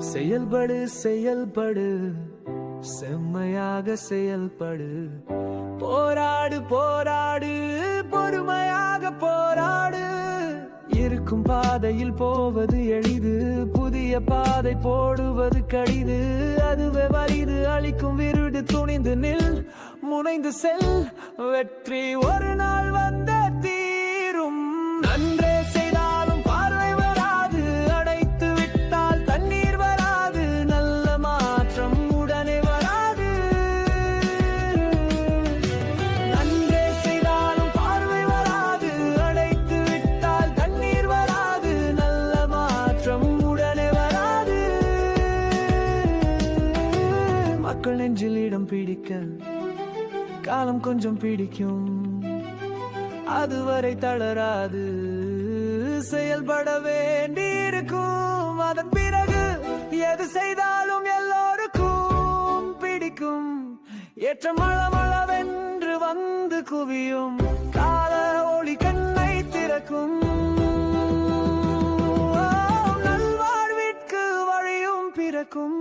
செயல்படு செயல்படு செம்மையாக செயல்படு. போராடு போராடு பொறுமையாக போராடு. இருக்கும் பாதையில் போவது எளிது, புதிய பாதை போடுவது கடிது. அதுவே வலிது அளிக்கும் விருடு. துணிந்து நில், முனைந்து செல், வெற்றி ஒரு நாள் வந்த தீரும். நன்றே செய்தாலும் பார்வை வராது, அடைத்து விட்டால் தண்ணீர் வராது. நல்ல மாற்றம் உடனே வராது. நன்றே செய்தாலும் பார்வை வராது, அடைத்து விட்டால் தண்ணீர் வராது. நல்ல மாற்றம் உடனே வராது. மக்கள் நெஞ்சில் இடம் பிடிக்க காலம் கொஞ்சம் பிடிக்கும், அதுவரை தளராது. செயல்பட வேண்டியிருக்கும், அதன் பிறகு எது செய்தாலும் எல்லோருக்கும் பிடிக்கும். ஏற்ற மளமளவென்று வந்து குவியும், கால ஒளி கண்ணை திறக்கும். நல்வாழ்விற்கு வழியும் பிறக்கும்.